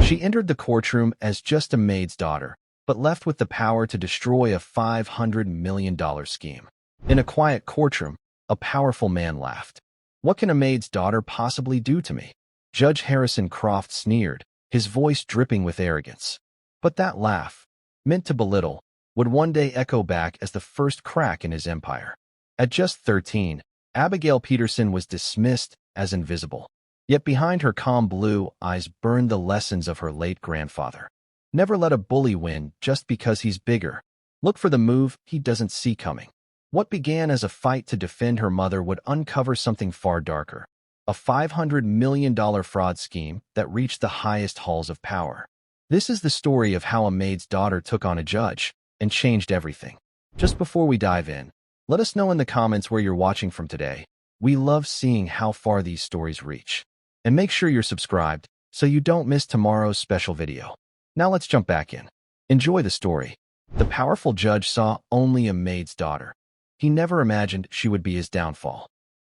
She entered the courtroom as just a maid's daughter, but left with the power to destroy a $500 million scheme. In a quiet courtroom, a powerful man laughed. "What can a maid's daughter possibly do to me?" Judge Harrison Croft sneered, his voice dripping with arrogance. But that laugh, meant to belittle, would one day echo back as the first crack in his empire. At just 13, Abigail Peterson was dismissed as invisible. Yet behind her calm blue eyes burned the lessons of her late grandfather. Never let a bully win just because he's bigger. Look for the move he doesn't see coming. What began as a fight to defend her mother would uncover something far darker. A $500 million fraud scheme that reached the highest halls of power. This is the story of how a maid's daughter took on a judge and changed everything. Just before we dive in, let us know in the comments where you're watching from today. We love seeing how far these stories reach. And make sure you're subscribed so you don't miss tomorrow's special video. Now let's jump back in. Enjoy the story. The powerful judge saw only a maid's daughter. He never imagined she would be his downfall.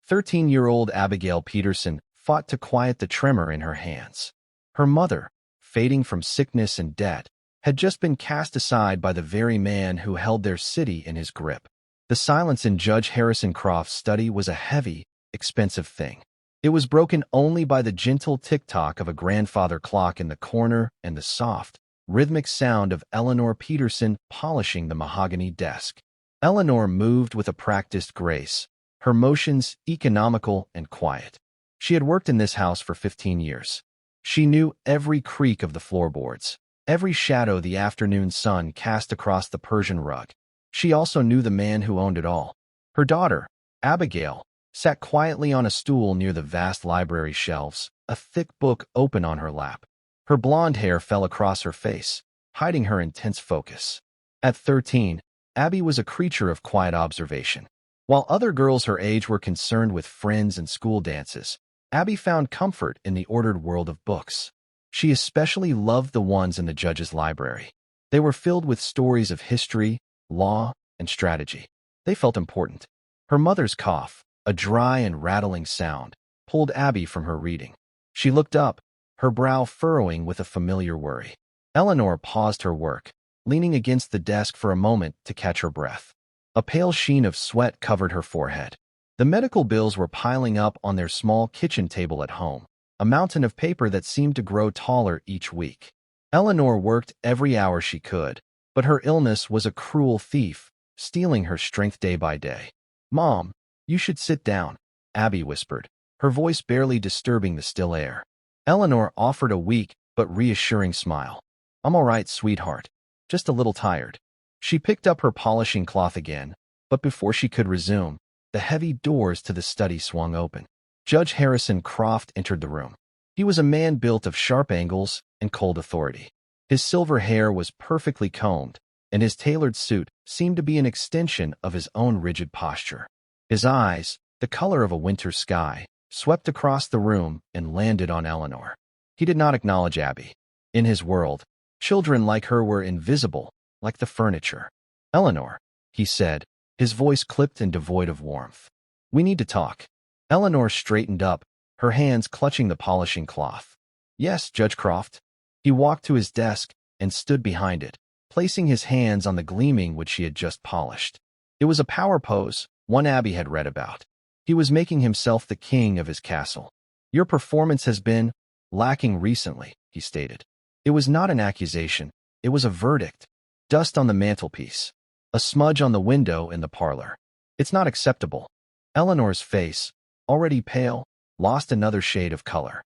13-year-old Abigail Peterson fought to quiet the tremor in her hands. Her mother, fading from sickness and debt, had just been cast aside by the very man who held their city in his grip. The silence in Judge Harrison Croft's study was a heavy, expensive thing. It was broken only by the gentle tick-tock of a grandfather clock in the corner and the soft, rhythmic sound of Eleanor Peterson polishing the mahogany desk. Eleanor moved with a practiced grace, her motions economical and quiet. She had worked in this house for 15 years. She knew every creak of the floorboards, every shadow the afternoon sun cast across the Persian rug. She also knew the man who owned it all. Her daughter, Abigail, sat quietly on a stool near the vast library shelves, a thick book open on her lap. Her blonde hair fell across her face, hiding her intense focus. At 13, Abby was a creature of quiet observation. While other girls her age were concerned with friends and school dances, Abby found comfort in the ordered world of books. She especially loved the ones in the judge's library. They were filled with stories of history, law, and strategy. They felt important. Her mother's cough, a dry and rattling sound, pulled Abby from her reading. She looked up, her brow furrowing with a familiar worry. Eleanor paused her work, leaning against the desk for a moment to catch her breath. A pale sheen of sweat covered her forehead. The medical bills were piling up on their small kitchen table at home, a mountain of paper that seemed to grow taller each week. Eleanor worked every hour she could, but her illness was a cruel thief, stealing her strength day by day. "Mom, you should sit down," Abby whispered, her voice barely disturbing the still air. Eleanor offered a weak but reassuring smile. "I'm all right, sweetheart. Just a little tired." She picked up her polishing cloth again, but before she could resume, the heavy doors to the study swung open. Judge Harrison Croft entered the room. He was a man built of sharp angles and cold authority. His silver hair was perfectly combed, and his tailored suit seemed to be an extension of his own rigid posture. His eyes, the color of a winter sky, swept across the room and landed on Eleanor. He did not acknowledge Abby. In his world, children like her were invisible, like the furniture. "Eleanor," he said, his voice clipped and devoid of warmth. "We need to talk." Eleanor straightened up, her hands clutching the polishing cloth. "Yes, Judge Croft." He walked to his desk and stood behind it, placing his hands on the gleaming which she had just polished. It was a power pose, one Abby had read about. He was making himself the king of his castle. "Your performance has been lacking recently," he stated. It was not an accusation, it was a verdict. Dust on the mantelpiece, a smudge on the window in the parlor. "It's not acceptable." Eleanor's face, already pale, lost another shade of color.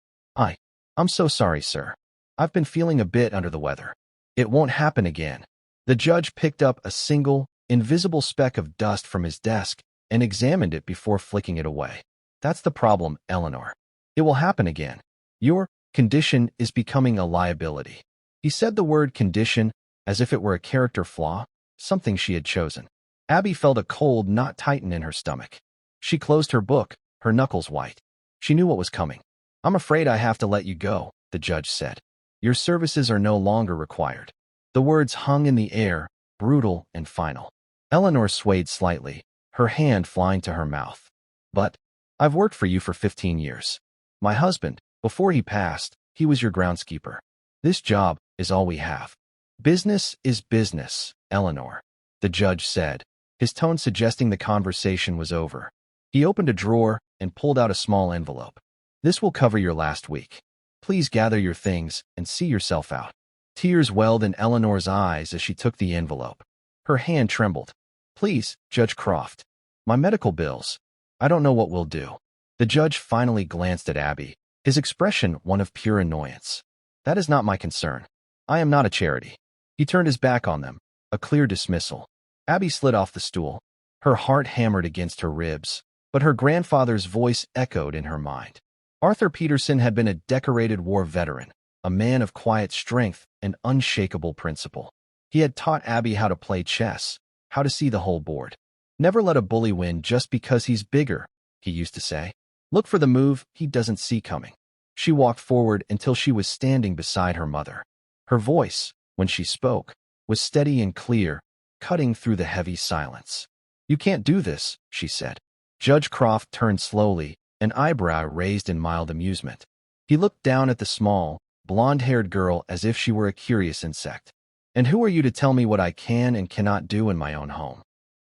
I'm so sorry, sir. I've been feeling a bit under the weather." "It won't happen again." The judge picked up a single, invisible speck of dust from his desk and examined it before flicking it away. "That's the problem, Eleanor. It will happen again. Your condition is becoming a liability." He said the word condition as if it were a character flaw, something she had chosen. Abby felt a cold knot tighten in her stomach. She closed her book, her knuckles white. She knew what was coming. "I'm afraid I have to let you go," the judge said. "Your services are no longer required." The words hung in the air, brutal and final. Eleanor swayed slightly, her hand flying to her mouth. "But I've worked for you for 15 years. My husband, before he passed, he was your groundskeeper." This job is all we have. Business is business, Eleanor, the judge said, his tone suggesting the conversation was over. He opened a drawer and pulled out a small envelope. This will cover your last week. Please gather your things and see yourself out. Tears welled in Eleanor's eyes as she took the envelope. Her hand trembled. Please, Judge Croft. My medical bills. I don't know what we'll do. The judge finally glanced at Abby, his expression one of pure annoyance. That is not my concern. I am not a charity. He turned his back on them, a clear dismissal. Abby slid off the stool. Her heart hammered against her ribs, but her grandfather's voice echoed in her mind. Arthur Peterson had been a decorated war veteran, a man of quiet strength and unshakable principle. He had taught Abby how to play chess, how to see the whole board. Never let a bully win just because he's bigger, he used to say. Look for the move he doesn't see coming. She walked forward until she was standing beside her mother. Her voice, when she spoke, was steady and clear, cutting through the heavy silence. You can't do this, she said. Judge Croft turned slowly, an eyebrow raised in mild amusement. He looked down at the small, blonde-haired girl as if she were a curious insect. And who are you to tell me what I can and cannot do in my own home?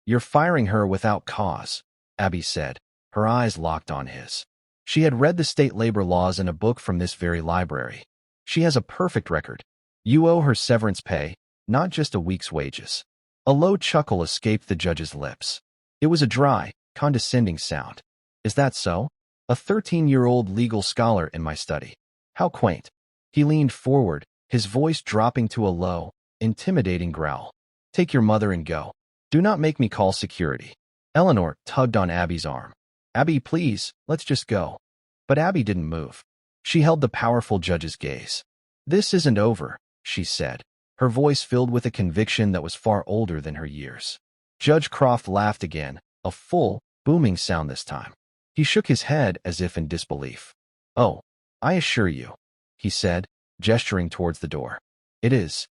You're firing her without cause, Abby said, her eyes locked on his. She had read the state labor laws in a book from this very library. She has a perfect record. You owe her severance pay, not just a week's wages. A low chuckle escaped the judge's lips. It was a dry, condescending sound. Is that so? A 13-year-old legal scholar in my study. How quaint. He leaned forward, his voice dropping to a low, intimidating growl. Take your mother and go. Do not make me call security. Eleanor tugged on Abby's arm. Abby, please, let's just go. But Abby didn't move. She held the powerful judge's gaze. This isn't over, she said, her voice filled with a conviction that was far older than her years. Judge Croft laughed again, a full, booming sound this time. He shook his head as if in disbelief. Oh, I assure you, he said, gesturing towards the door. It is.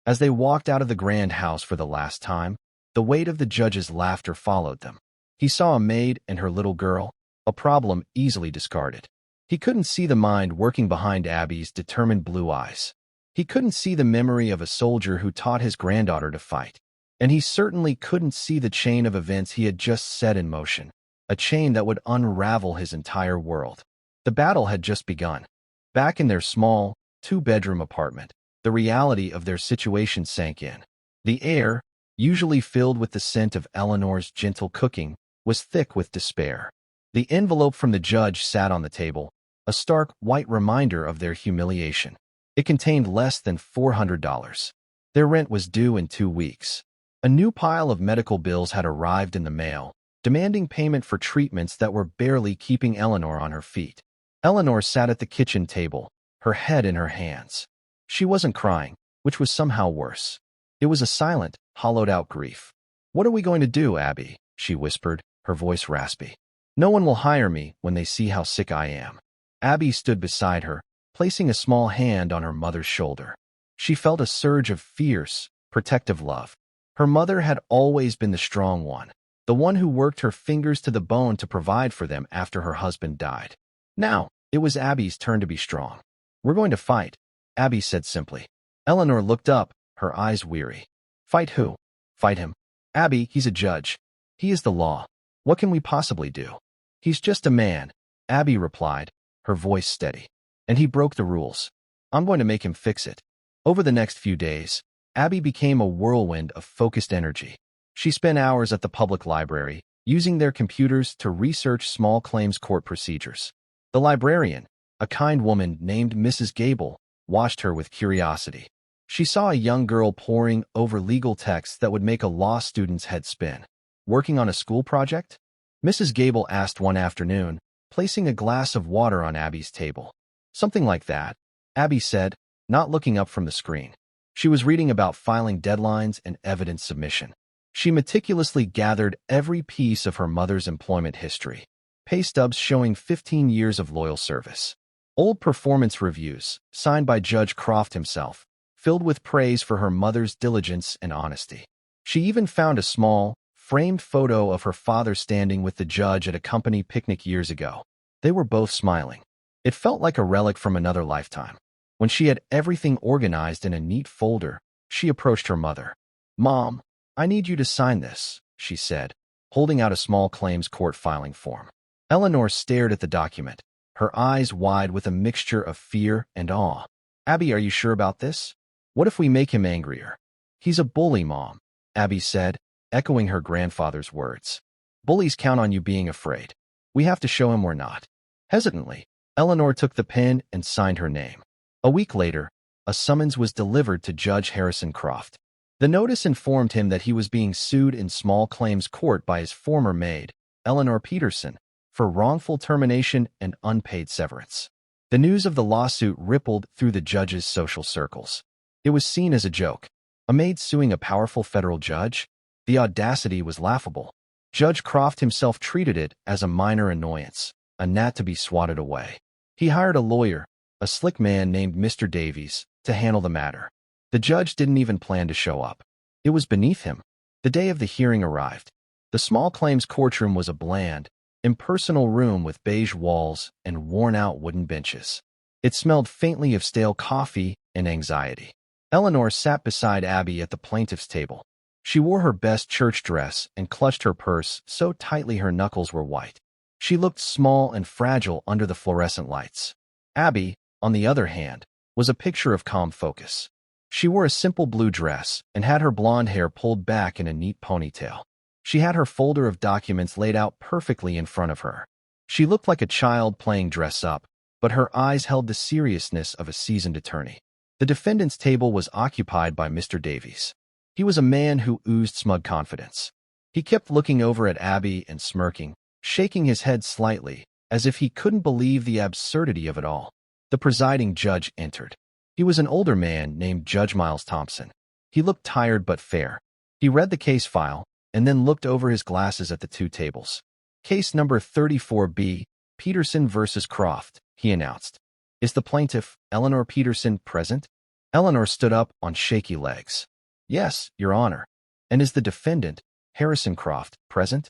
As they walked out of the grand house for the last time, the weight of the judge's laughter followed them. He saw a maid and her little girl, a problem easily discarded. He couldn't see the mind working behind Abby's determined blue eyes. He couldn't see the memory of a soldier who taught his granddaughter to fight. And he certainly couldn't see the chain of events he had just set in motion, a chain that would unravel his entire world. The battle had just begun. Back in their small, two-bedroom apartment, the reality of their situation sank in. The air, usually filled with the scent of Eleanor's gentle cooking, was thick with despair. The envelope from the judge sat on the table, a stark, white reminder of their humiliation. It contained less than $400. Their rent was due in 2 weeks. A new pile of medical bills had arrived in the mail, demanding payment for treatments that were barely keeping Eleanor on her feet. Eleanor sat at the kitchen table, her head in her hands. She wasn't crying, which was somehow worse. It was a silent, hollowed-out grief. What are we going to do, Abby? She whispered, her voice raspy. No one will hire me when they see how sick I am. Abby stood beside her, placing a small hand on her mother's shoulder. She felt a surge of fierce, protective love. Her mother had always been the strong one, the one who worked her fingers to the bone to provide for them after her husband died. Now, it was Abby's turn to be strong. We're going to fight, Abby said simply. Eleanor looked up, her eyes weary. Fight who? Fight him. Abby, he's a judge. He is the law. What can we possibly do? He's just a man, Abby replied, her voice steady. And he broke the rules. I'm going to make him fix it. Over the next few days, Abby became a whirlwind of focused energy. She spent hours at the public library, using their computers to research small claims court procedures. The librarian, a kind woman named Mrs. Gable, watched her with curiosity. She saw a young girl poring over legal texts that would make a law student's head spin. Working on a school project? Mrs. Gable asked one afternoon, placing a glass of water on Abby's table. Something like that, Abby said, not looking up from the screen. She was reading about filing deadlines and evidence submission. She meticulously gathered every piece of her mother's employment history. Pay stubs showing 15 years of loyal service. Old performance reviews, signed by Judge Croft himself, filled with praise for her mother's diligence and honesty. She even found a small, framed photo of her father standing with the judge at a company picnic years ago. They were both smiling. It felt like a relic from another lifetime. When she had everything organized in a neat folder, she approached her mother. "Mom, I need you to sign this," she said, holding out a small claims court filing form. Eleanor stared at the document, her eyes wide with a mixture of fear and awe. "Abby, are you sure about this? What if we make him angrier?" "He's a bully, Mom," Abby said, echoing her grandfather's words. "Bullies count on you being afraid. We have to show him we're not." Hesitantly, Eleanor took the pen and signed her name. A week later, a summons was delivered to Judge Harrison Croft. The notice informed him that he was being sued in small claims court by his former maid, Abigail Peterson, for wrongful termination and unpaid severance. The news of the lawsuit rippled through the judge's social circles. It was seen as a joke. A maid suing a powerful federal judge? The audacity was laughable. Judge Croft himself treated it as a minor annoyance, a gnat to be swatted away. He hired a lawyer, a slick man named Mr. Davies, to handle the matter. The judge didn't even plan to show up. It was beneath him. The day of the hearing arrived. The small claims courtroom was a bland, impersonal room with beige walls and worn-out wooden benches. It smelled faintly of stale coffee and anxiety. Eleanor sat beside Abby at the plaintiff's table. She wore her best church dress and clutched her purse so tightly her knuckles were white. She looked small and fragile under the fluorescent lights. Abby, on the other hand, was a picture of calm focus. She wore a simple blue dress and had her blonde hair pulled back in a neat ponytail. She had her folder of documents laid out perfectly in front of her. She looked like a child playing dress-up, but her eyes held the seriousness of a seasoned attorney. The defendant's table was occupied by Mr. Davies. He was a man who oozed smug confidence. He kept looking over at Abby and smirking, shaking his head slightly, as if he couldn't believe the absurdity of it all. The presiding judge entered. He was an older man named Judge Miles Thompson. He looked tired but fair. He read the case file and then looked over his glasses at the two tables. "Case number 34B, Peterson versus Croft," he announced. "Is the plaintiff, Abigail Peterson, present?" Eleanor stood up on shaky legs. "Yes, Your Honor." "And is the defendant, Harrison Croft, present?"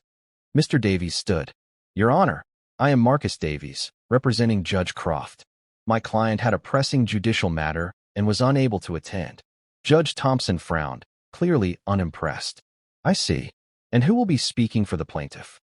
Mr. Davies stood. "Your Honor, I am Marcus Davies, representing Judge Croft. My client had a pressing judicial matter and was unable to attend." Judge Thompson frowned, clearly unimpressed. "I see. And who will be speaking for the plaintiff?"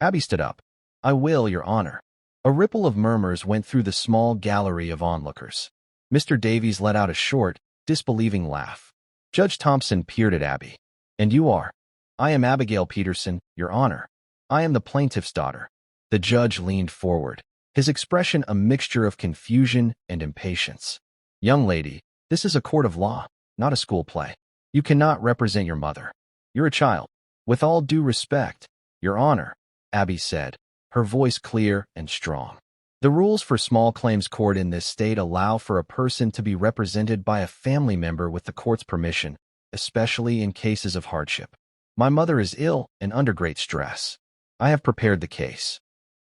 Abby stood up. "I will, Your Honor." A ripple of murmurs went through the small gallery of onlookers. Mr. Davies let out a short, disbelieving laugh. Judge Thompson peered at Abby. "And you are?" "I am Abigail Peterson, Your Honor. I am the plaintiff's daughter." The judge leaned forward, his expression a mixture of confusion and impatience. "Young lady, this is a court of law, not a school play. You cannot represent your mother. You're a child." "With all due respect, Your Honor," Abby said, her voice clear and strong. "The rules for small claims court in this state allow for a person to be represented by a family member with the court's permission, especially in cases of hardship. My mother is ill and under great stress. I have prepared the case."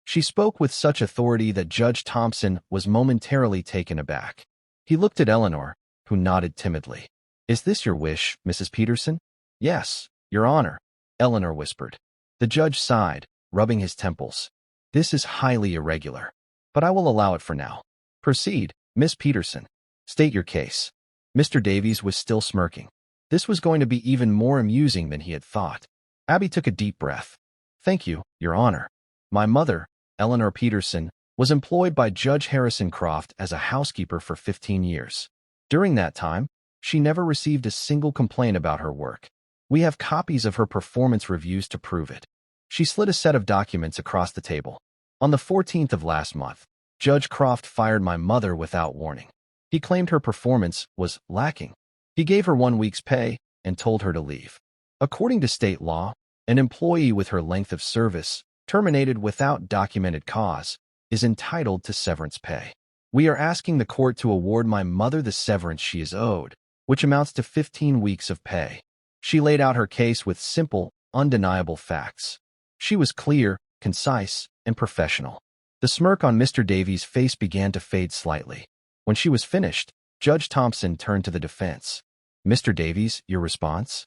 She spoke with such authority that Judge Thompson was momentarily taken aback. He looked at Eleanor, who nodded timidly. "Is this your wish, Mrs. Peterson?" "Yes, Your Honor," Eleanor whispered. The judge sighed, rubbing his temples. "This is highly irregular, but I will allow it for now. Proceed, Miss Peterson. State your case." Mr. Davies was still smirking. This was going to be even more amusing than he had thought. Abby took a deep breath. "Thank you, Your Honor. My mother, Abigail Peterson, was employed by Judge Harrison Croft as a housekeeper for 15 years. During that time, she never received a single complaint about her work. We have copies of her performance reviews to prove it." She slid a set of documents across the table. "On the 14th of last month, Judge Croft fired my mother without warning. He claimed her performance was lacking. He gave her 1 week's pay and told her to leave. According to state law, an employee with her length of service, terminated without documented cause, is entitled to severance pay. We are asking the court to award my mother the severance she is owed, which amounts to 15 weeks of pay." She laid out her case with simple, undeniable facts. She was clear, concise, and professional. The smirk on Mr. Davies' face began to fade slightly. When she was finished, Judge Thompson turned to the defense. "Mr. Davies, your response?"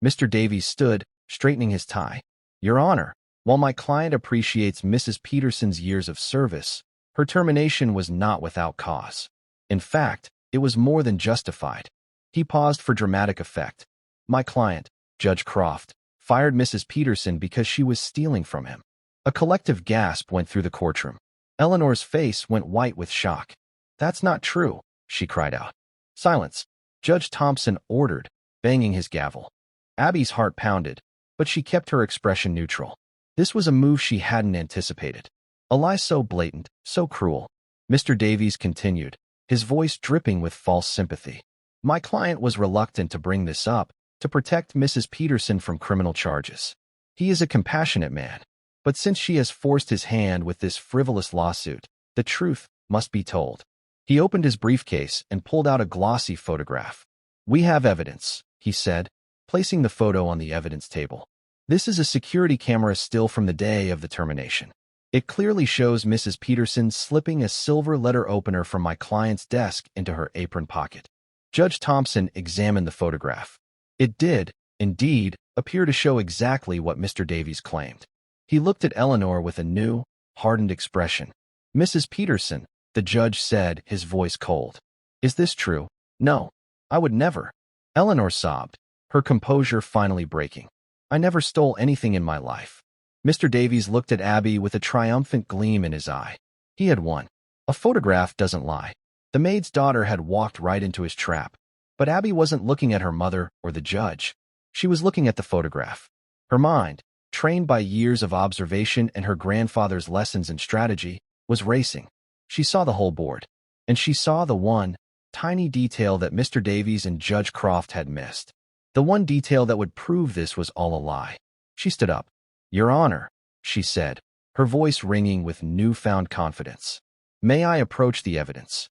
Mr. Davies stood, straightening his tie. "Your Honor, while my client appreciates Mrs. Peterson's years of service, her termination was not without cause. In fact, It was more than justified. He paused for dramatic effect. My client, Judge Croft, fired Mrs. Peterson because she was stealing from him. A collective gasp went through the courtroom. Eleanor's face went white with shock. That's not true, she cried out. Silence, Judge Thompson ordered, banging his gavel. Abby's heart pounded, but she kept her expression neutral. This was a move she hadn't anticipated. A lie so blatant, so cruel. Mr. Davies continued, his voice dripping with false sympathy. My client was reluctant to bring this up, to protect Mrs. Peterson from criminal charges. He is a compassionate man. But since she has forced his hand with this frivolous lawsuit, the truth must be told. He opened his briefcase and pulled out a glossy photograph. We have evidence, he said, placing the photo on the evidence table. This is a security camera still from the day of the termination. It clearly shows Mrs. Peterson slipping a silver letter opener from my client's desk into her apron pocket. Judge Thompson examined the photograph. It did, indeed, appear to show exactly what Mr. Davies claimed. He looked at Eleanor with a new, hardened expression. Mrs. Peterson, the judge said, his voice cold. Is this true? No, I would never. Eleanor sobbed, her composure finally breaking. I never stole anything in my life. Mr. Davies looked at Abby with a triumphant gleam in his eye. He had won. A photograph doesn't lie. The maid's daughter had walked right into his trap. But Abby wasn't looking at her mother or the judge. She was looking at the photograph. Her mind, trained by years of observation and her grandfather's lessons in strategy, was racing. She saw the whole board. And she saw the one, tiny detail that Mr. Davies and Judge Croft had missed. The one detail that would prove this was all a lie. She stood up. Your Honor, she said, her voice ringing with newfound confidence. May I approach the evidence?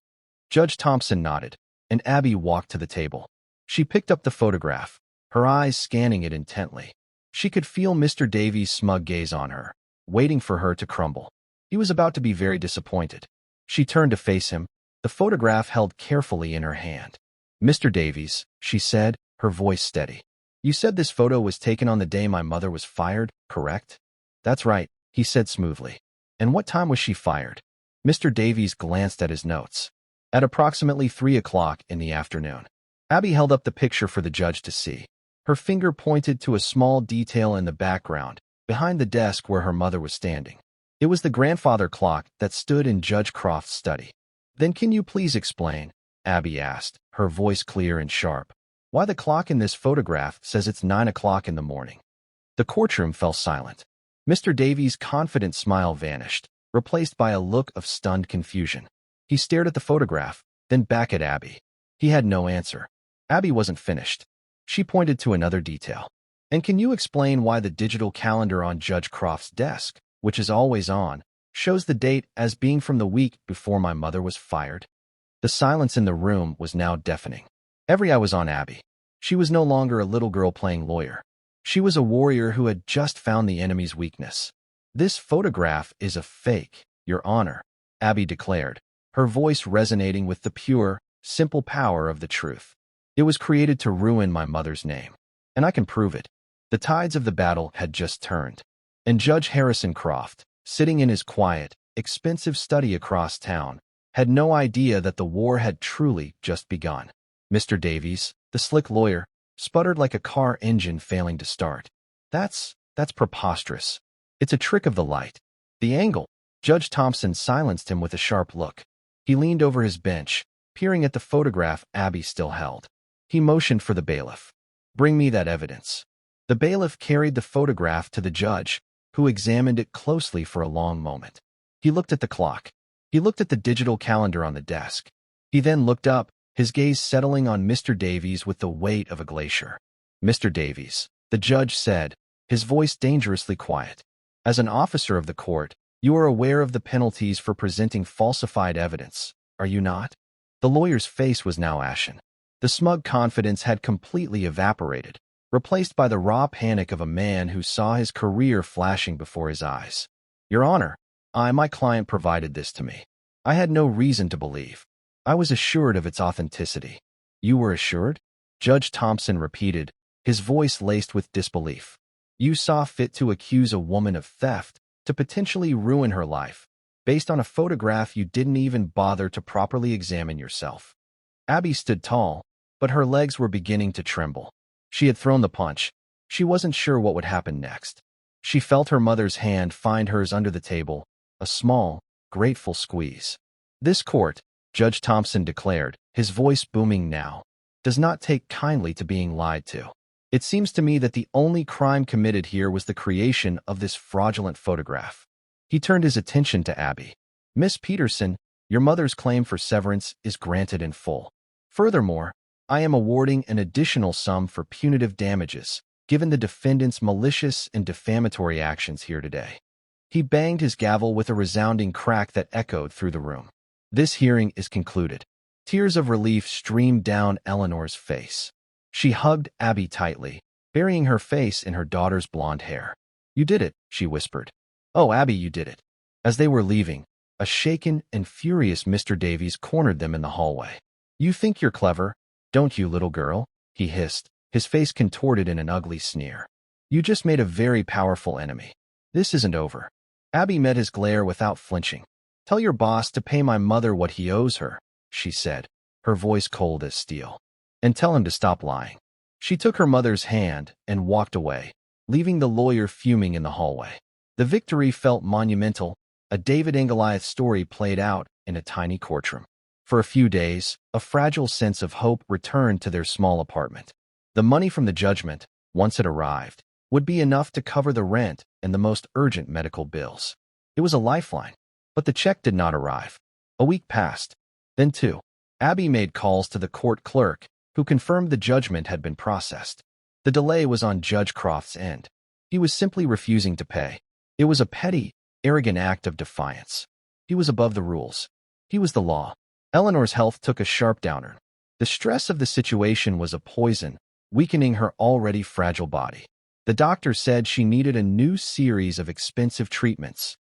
Judge Thompson nodded, and Abby walked to the table. She picked up the photograph, her eyes scanning it intently. She could feel Mr. Davies' smug gaze on her, waiting for her to crumble. He was about to be very disappointed. She turned to face him, the photograph held carefully in her hand. Mr. Davies, she said, her voice steady. You said this photo was taken on the day my mother was fired, correct? That's right, he said smoothly. And what time was she fired? Mr. Davies glanced at his notes. At approximately 3 o'clock in the afternoon. Abby held up the picture for the judge to see. Her finger pointed to a small detail in the background, behind the desk where her mother was standing. It was the grandfather clock that stood in Judge Croft's study. Then can you please explain, Abby asked, her voice clear and sharp, why the clock in this photograph says it's 9 o'clock in the morning? The courtroom fell silent. Mr. Davies' confident smile vanished, replaced by a look of stunned confusion. He stared at the photograph, then back at Abby. He had no answer. Abby wasn't finished. She pointed to another detail. And can you explain why the digital calendar on Judge Croft's desk, which is always on, shows the date as being from the week before my mother was fired? The silence in the room was now deafening. Every eye was on Abby. She was no longer a little girl playing lawyer. She was a warrior who had just found the enemy's weakness. This photograph is a fake, Your Honor, Abby declared, her voice resonating with the pure, simple power of the truth. It was created to ruin my mother's name. And I can prove it. The tides of the battle had just turned. And Judge Harrison Croft, sitting in his quiet, expensive study across town, had no idea that the war had truly just begun. Mr. Davies, the slick lawyer, sputtered like a car engine failing to start. That's preposterous. It's a trick of the light. The angle. Judge Thompson silenced him with a sharp look. He leaned over his bench, peering at the photograph Abby still held. He motioned for the bailiff. Bring me that evidence. The bailiff carried the photograph to the judge, who examined it closely for a long moment. He looked at the clock. He looked at the digital calendar on the desk. He then looked up, his gaze settling on Mr. Davies with the weight of a glacier. Mr. Davies, the judge said, his voice dangerously quiet. As an officer of the court, you are aware of the penalties for presenting falsified evidence, are you not? The lawyer's face was now ashen. The smug confidence had completely evaporated, replaced by the raw panic of a man who saw his career flashing before his eyes. Your Honor, my client provided this to me. I had no reason to believe. I was assured of its authenticity. You were assured? Judge Thompson repeated, his voice laced with disbelief. You saw fit to accuse a woman of theft, to potentially ruin her life, based on a photograph you didn't even bother to properly examine yourself. Abby stood tall, but her legs were beginning to tremble. She had thrown the punch. She wasn't sure what would happen next. She felt her mother's hand find hers under the table, a small, grateful squeeze. "This court," Judge Thompson declared, his voice booming now, "does not take kindly to being lied to. It seems to me that the only crime committed here was the creation of this fraudulent photograph." He turned his attention to Abby. "Miss Peterson, your mother's claim for severance is granted in full. Furthermore, I am awarding an additional sum for punitive damages, given the defendant's malicious and defamatory actions here today." He banged his gavel with a resounding crack that echoed through the room. "This hearing is concluded." Tears of relief streamed down Eleanor's face. She hugged Abby tightly, burying her face in her daughter's blonde hair. "You did it," she whispered. "Oh, Abby, you did it." As they were leaving, a shaken and furious Mr. Davies cornered them in the hallway. "You think you're clever, don't you, little girl?" he hissed, his face contorted in an ugly sneer. "You just made a very powerful enemy. This isn't over." Abby met his glare without flinching. "Tell your boss to pay my mother what he owes her," she said, her voice cold as steel. "And tell him to stop lying." She took her mother's hand and walked away, leaving the lawyer fuming in the hallway. The victory felt monumental, a David and Goliath story played out in a tiny courtroom. For a few days, a fragile sense of hope returned to their small apartment. The money from the judgment, once it arrived, would be enough to cover the rent and the most urgent medical bills. It was a lifeline, but the check did not arrive. A week passed. Then two. Abby made calls to the court clerk, who confirmed the judgment had been processed. The delay was on Judge Croft's end. He was simply refusing to pay. It was a petty, arrogant act of defiance. He was above the rules. He was the law. Eleanor's health took a sharp downturn. The stress of the situation was a poison, weakening her already fragile body. The doctor said she needed a new series of expensive treatments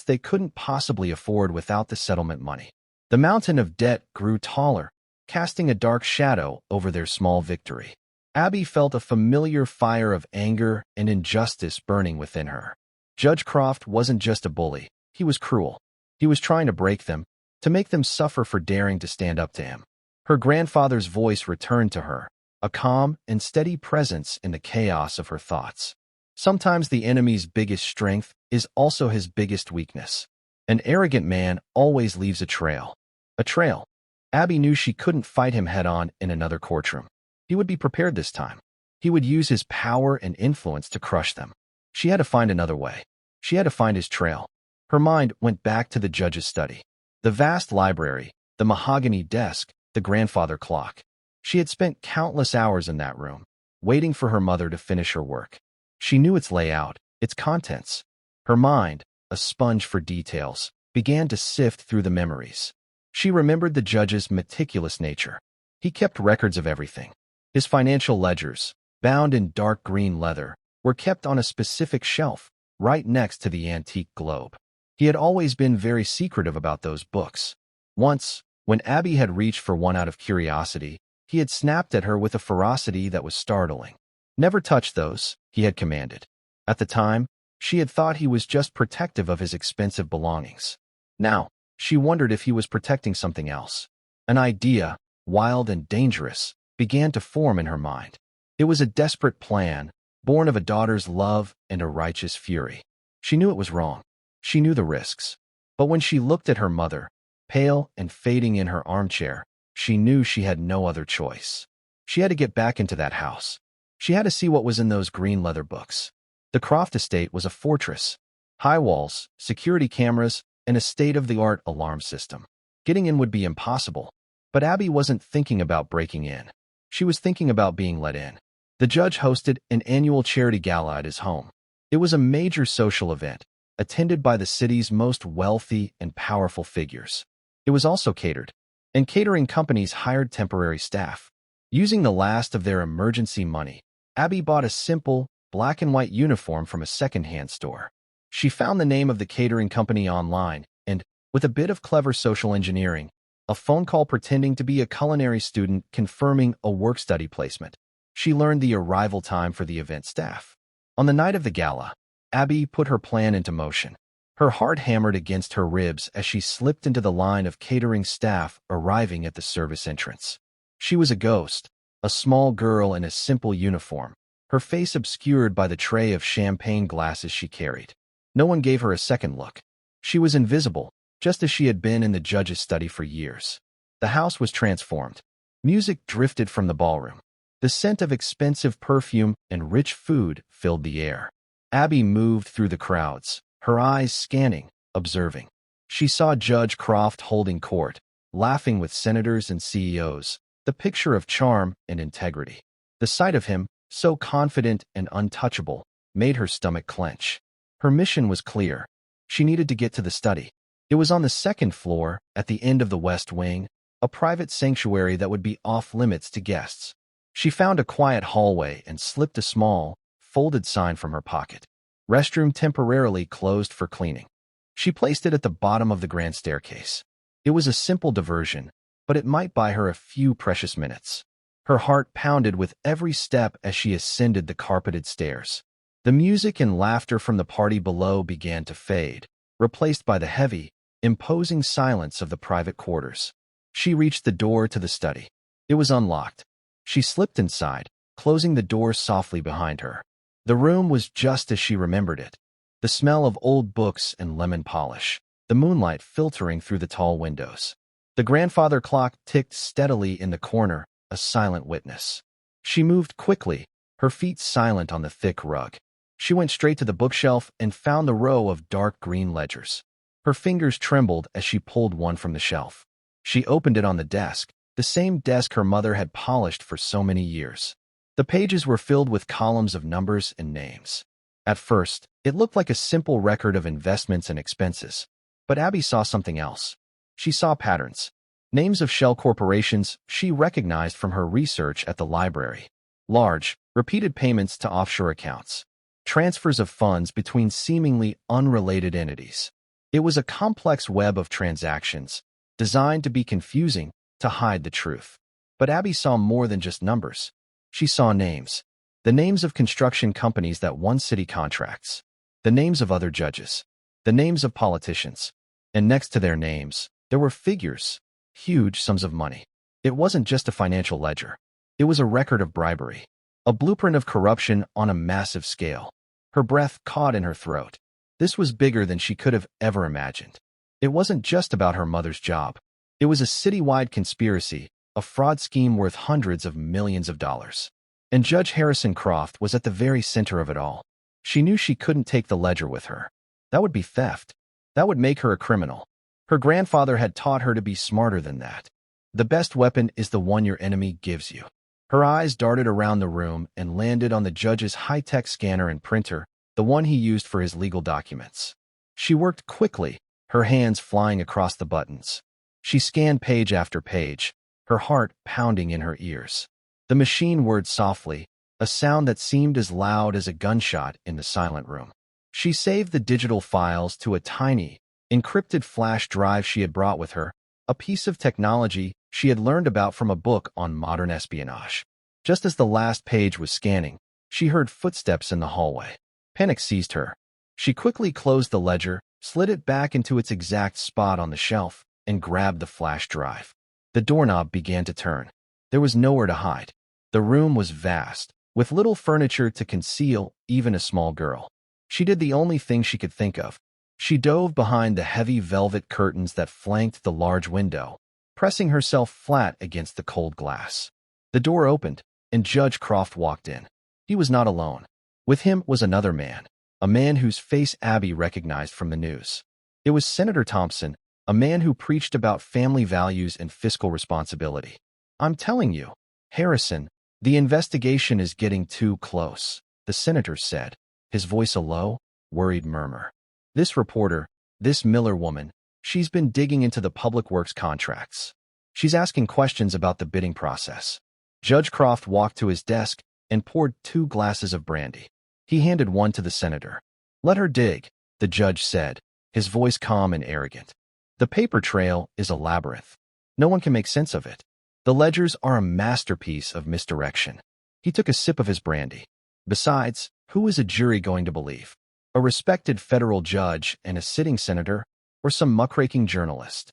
they couldn't possibly afford without the settlement money. The mountain of debt grew taller, casting a dark shadow over their small victory. Abby felt a familiar fire of anger and injustice burning within her. Judge Croft wasn't just a bully, he was cruel. He was trying to break them, to make them suffer for daring to stand up to him. Her grandfather's voice returned to her, a calm and steady presence in the chaos of her thoughts. Sometimes the enemy's biggest strength is also his biggest weakness. An arrogant man always leaves a trail. A trail. Abby knew she couldn't fight him head-on in another courtroom. He would be prepared this time. He would use his power and influence to crush them. She had to find another way. She had to find his trail. Her mind went back to the judge's study. The vast library, the mahogany desk, the grandfather clock. She had spent countless hours in that room, waiting for her mother to finish her work. She knew its layout, its contents. Her mind, a sponge for details, began to sift through the memories. She remembered the judge's meticulous nature. He kept records of everything. His financial ledgers, bound in dark green leather, were kept on a specific shelf, right next to the antique globe. He had always been very secretive about those books. Once, when Abby had reached for one out of curiosity, he had snapped at her with a ferocity that was startling. "Never touch those," he had commanded. At the time, she had thought he was just protective of his expensive belongings. Now, she wondered if he was protecting something else. An idea, wild and dangerous, began to form in her mind. It was a desperate plan, born of a daughter's love and a righteous fury. She knew it was wrong. She knew the risks. But when she looked at her mother, pale and fading in her armchair, she knew she had no other choice. She had to get back into that house. She had to see what was in those green leather books. The Croft estate was a fortress. High walls, security cameras, and a state-of-the-art alarm system. Getting in would be impossible. But Abby wasn't thinking about breaking in. She was thinking about being let in. The judge hosted an annual charity gala at his home. It was a major social event, attended by the city's most wealthy and powerful figures. It was also catered, and catering companies hired temporary staff. Using the last of their emergency money, Abby bought a simple, black-and-white uniform from a second-hand store. She found the name of the catering company online and, with a bit of clever social engineering, a phone call pretending to be a culinary student confirming a work-study placement, she learned the arrival time for the event staff. On the night of the gala, Abby put her plan into motion. Her heart hammered against her ribs as she slipped into the line of catering staff arriving at the service entrance. She was a ghost, a small girl in a simple uniform, her face obscured by the tray of champagne glasses she carried. No one gave her a second look. She was invisible, just as she had been in the judge's study for years. The house was transformed. Music drifted from the ballroom. The scent of expensive perfume and rich food filled the air. Abby moved through the crowds, her eyes scanning, observing. She saw Judge Croft holding court, laughing with senators and CEOs, the picture of charm and integrity. The sight of him, so confident and untouchable, made her stomach clench. Her mission was clear. She needed to get to the study. It was on the second floor, at the end of the West Wing, a private sanctuary that would be off-limits to guests. She found a quiet hallway and slipped a small, folded sign from her pocket. Restroom temporarily closed for cleaning. She placed it at the bottom of the grand staircase. It was a simple diversion, but it might buy her a few precious minutes. Her heart pounded with every step as she ascended the carpeted stairs. The music and laughter from the party below began to fade, replaced by the heavy, imposing silence of the private quarters. She reached the door to the study. It was unlocked. She slipped inside, closing the door softly behind her. The room was just as she remembered it. The smell of old books and lemon polish, the moonlight filtering through the tall windows. The grandfather clock ticked steadily in the corner, a silent witness. She moved quickly, her feet silent on the thick rug. She went straight to the bookshelf and found the row of dark green ledgers. Her fingers trembled as she pulled one from the shelf. She opened it on the desk, the same desk her mother had polished for so many years. The pages were filled with columns of numbers and names. At first, it looked like a simple record of investments and expenses. But Abby saw something else. She saw patterns. Names of shell corporations she recognized from her research at the library. Large, repeated payments to offshore accounts. Transfers of funds between seemingly unrelated entities. It was a complex web of transactions, designed to be confusing, to hide the truth. But Abby saw more than just numbers. She saw names. The names of construction companies that won city contracts. The names of other judges. The names of politicians. And next to their names, there were figures. Huge sums of money. It wasn't just a financial ledger. It was a record of bribery. A blueprint of corruption on a massive scale. Her breath caught in her throat. This was bigger than she could have ever imagined. It wasn't just about her mother's job. It was a citywide conspiracy, a fraud scheme worth hundreds of millions of dollars. And Judge Harrison Croft was at the very center of it all. She knew she couldn't take the ledger with her. That would be theft. That would make her a criminal. Her grandfather had taught her to be smarter than that. The best weapon is the one your enemy gives you. Her eyes darted around the room and landed on the judge's high-tech scanner and printer, the one he used for his legal documents. She worked quickly, her hands flying across the buttons. She scanned page after page, her heart pounding in her ears. The machine whirred softly, a sound that seemed as loud as a gunshot in the silent room. She saved the digital files to a tiny, encrypted flash drive she had brought with her, a piece of technology she had learned about from a book on modern espionage. Just as the last page was scanning, she heard footsteps in the hallway. Panic seized her. She quickly closed the ledger, slid it back into its exact spot on the shelf, and grabbed the flash drive. The doorknob began to turn. There was nowhere to hide. The room was vast, with little furniture to conceal even a small girl. She did the only thing she could think of. She dove behind the heavy velvet curtains that flanked the large window, pressing herself flat against the cold glass. The door opened, and Judge Croft walked in. He was not alone. With him was another man, a man whose face Abby recognized from the news. It was Senator Thompson, a man who preached about family values and fiscal responsibility. "I'm telling you, Harrison, the investigation is getting too close," the senator said, his voice a low, worried murmur. "This reporter, this Miller woman, she's been digging into the public works contracts. She's asking questions about the bidding process." Judge Croft walked to his desk and poured 2 glasses of brandy. He handed one to the senator. "Let her dig," the judge said, his voice calm and arrogant. "The paper trail is a labyrinth. No one can make sense of it. The ledgers are a masterpiece of misdirection." He took a sip of his brandy. "Besides, who is a jury going to believe? A respected federal judge and a sitting senator, or some muckraking journalist?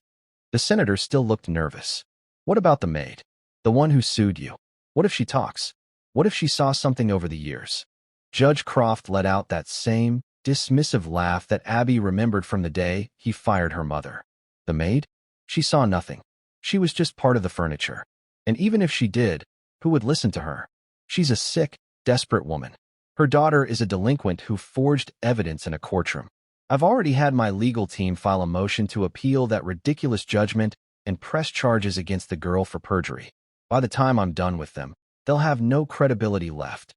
The senator still looked nervous. What about the maid? The one who sued you? What if she talks? What if she saw something over the years? Judge Croft let out that same, dismissive laugh that Abby remembered from the day he fired her mother. The maid? She saw nothing. She was just part of the furniture. And even if she did, who would listen to her? She's a sick, desperate woman. Her daughter is a delinquent who forged evidence in a courtroom. I've already had my legal team file a motion to appeal that ridiculous judgment and press charges against the girl for perjury. By the time I'm done with them, they'll have no credibility left.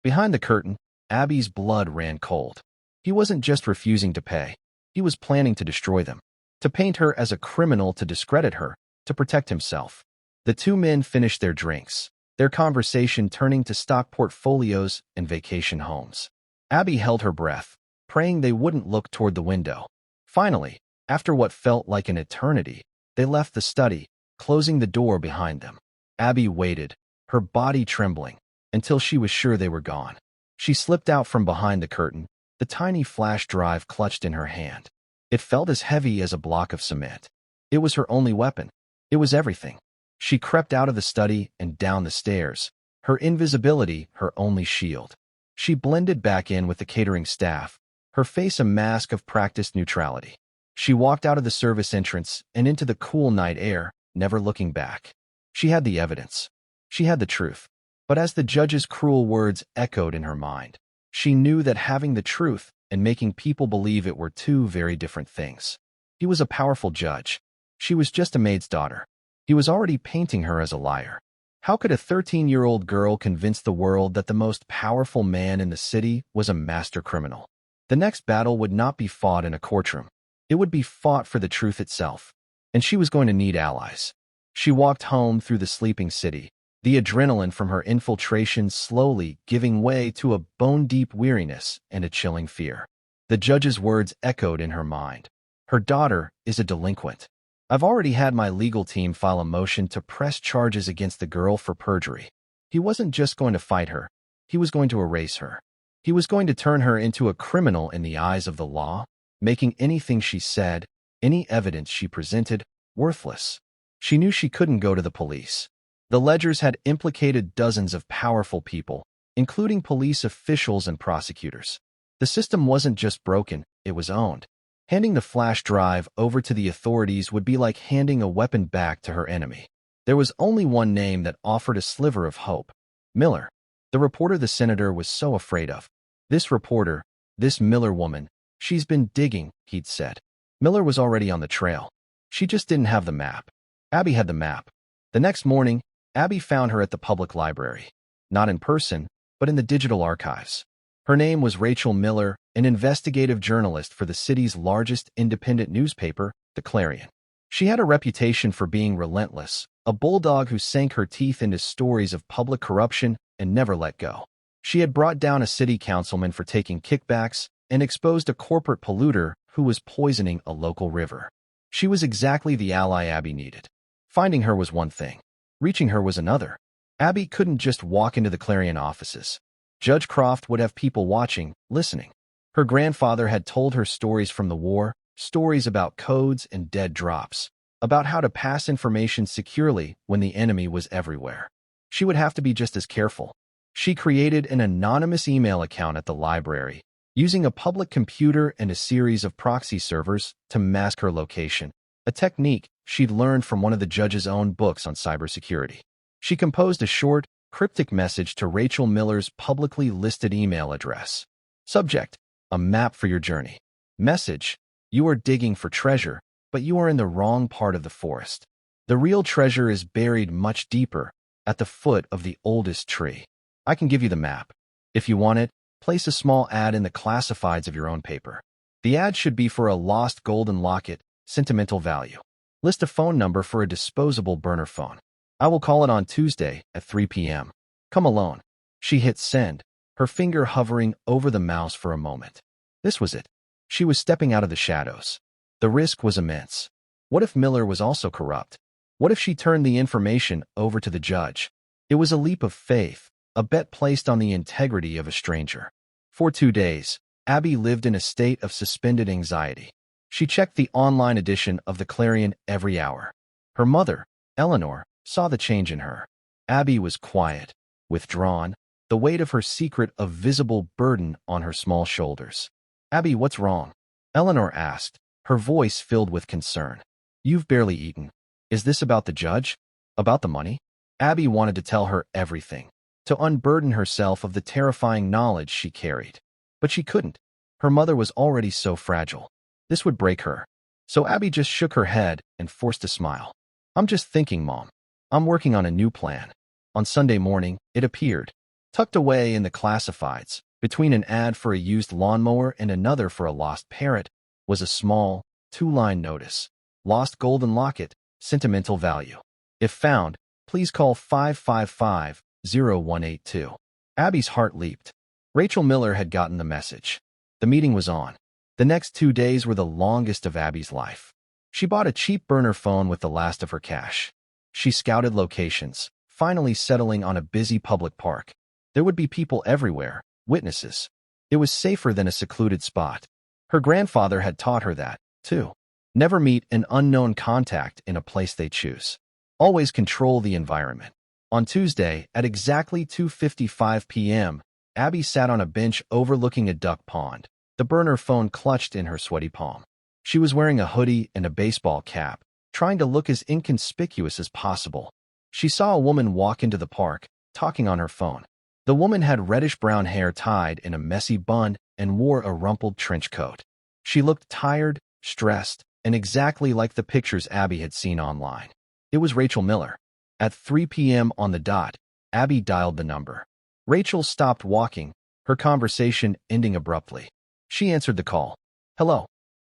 Behind the curtain, Abby's blood ran cold. He wasn't just refusing to pay. He was planning to destroy them, to paint her as a criminal, to discredit her, to protect himself. The two men finished their drinks, their conversation turning to stock portfolios and vacation homes. Abby held her breath, praying they wouldn't look toward the window. Finally, after what felt like an eternity, they left the study, closing the door behind them. Abby waited, her body trembling, until she was sure they were gone. She slipped out from behind the curtain, the tiny flash drive clutched in her hand. It felt as heavy as a block of cement. It was her only weapon. It was everything. She crept out of the study and down the stairs, her invisibility her only shield. She blended back in with the catering staff, her face a mask of practiced neutrality. She walked out of the service entrance and into the cool night air, never looking back. She had the evidence. She had the truth. But as the judge's cruel words echoed in her mind, she knew that having the truth and making people believe it were two very different things. He was a powerful judge. She was just a maid's daughter. He was already painting her as a liar. How could a 13-year-old girl convince the world that the most powerful man in the city was a master criminal? The next battle would not be fought in a courtroom. It would be fought for the truth itself. And she was going to need allies. She walked home through the sleeping city, the adrenaline from her infiltration slowly giving way to a bone-deep weariness and a chilling fear. The judge's words echoed in her mind. Her daughter is a delinquent. I've already had my legal team file a motion to press charges against the girl for perjury. He wasn't just going to fight her. He was going to erase her. He was going to turn her into a criminal in the eyes of the law, making anything she said, any evidence she presented, worthless. She knew she couldn't go to the police. The ledgers had implicated dozens of powerful people, including police officials and prosecutors. The system wasn't just broken, it was owned. Handing the flash drive over to the authorities would be like handing a weapon back to her enemy. There was only one name that offered a sliver of hope: Miller, the reporter the senator was so afraid of. This reporter, this Miller woman, she's been digging, he'd said. Miller was already on the trail. She just didn't have the map. Abby had the map. The next morning, Abby found her at the public library. Not in person, but in the digital archives. Her name was Rachel Miller, an investigative journalist for the city's largest independent newspaper, The Clarion. She had a reputation for being relentless, a bulldog who sank her teeth into stories of public corruption and never let go. She had brought down a city councilman for taking kickbacks and exposed a corporate polluter who was poisoning a local river. She was exactly the ally Abby needed. Finding her was one thing. Reaching her was another. Abby couldn't just walk into the Clarion offices. Judge Croft would have people watching, listening. Her grandfather had told her stories from the war, stories about codes and dead drops, about how to pass information securely when the enemy was everywhere. She would have to be just as careful. She created an anonymous email account at the library, using a public computer and a series of proxy servers to mask her location, a technique she'd learned from one of the judge's own books on cybersecurity. She composed a short, cryptic message to Rachel Miller's publicly listed email address. Subject: a map for your journey. Message: you are digging for treasure, but you are in the wrong part of the forest. The real treasure is buried much deeper, at the foot of the oldest tree. I can give you the map. If you want it, place a small ad in the classifieds of your own paper. The ad should be for a lost golden locket, sentimental value. List a phone number for a disposable burner phone. I will call it on Tuesday at 3 p.m. Come alone. She hit send, her finger hovering over the mouse for a moment. This was it. She was stepping out of the shadows. The risk was immense. What if Miller was also corrupt? What if she turned the information over to the judge? It was a leap of faith, a bet placed on the integrity of a stranger. For 2 days, Abby lived in a state of suspended anxiety. She checked the online edition of the Clarion every hour. Her mother, Eleanor, saw the change in her. Abby was quiet, withdrawn, the weight of her secret a visible burden on her small shoulders. "Abby, what's wrong?" Eleanor asked, her voice filled with concern. "You've barely eaten. Is this about the judge? About the money?" Abby wanted to tell her everything, to unburden herself of the terrifying knowledge she carried. But she couldn't. Her mother was already so fragile. This would break her. So Abby just shook her head and forced a smile. "I'm just thinking, Mom. I'm working on a new plan." On Sunday morning, it appeared, tucked away in the classifieds, between an ad for a used lawnmower and another for a lost parrot, was a small, two-line notice. "Lost golden locket, sentimental value. If found, please call 555-0182. Abby's heart leaped. Rachel Miller had gotten the message. The meeting was on. The next 2 days were the longest of Abby's life. She bought a cheap burner phone with the last of her cash. She scouted locations, finally settling on a busy public park. There would be people everywhere, witnesses. It was safer than a secluded spot. Her grandfather had taught her that, too. Never meet an unknown contact in a place they choose. Always control the environment. On Tuesday, at exactly 2:55 p.m., Abby sat on a bench overlooking a duck pond, the burner phone clutched in her sweaty palm. She was wearing a hoodie and a baseball cap, trying to look as inconspicuous as possible. She saw a woman walk into the park, talking on her phone. The woman had reddish-brown hair tied in a messy bun and wore a rumpled trench coat. She looked tired, stressed, and exactly like the pictures Abby had seen online. It was Rachel Miller. At 3 p.m. on the dot, Abby dialed the number. Rachel stopped walking, her conversation ending abruptly. She answered the call. "Hello.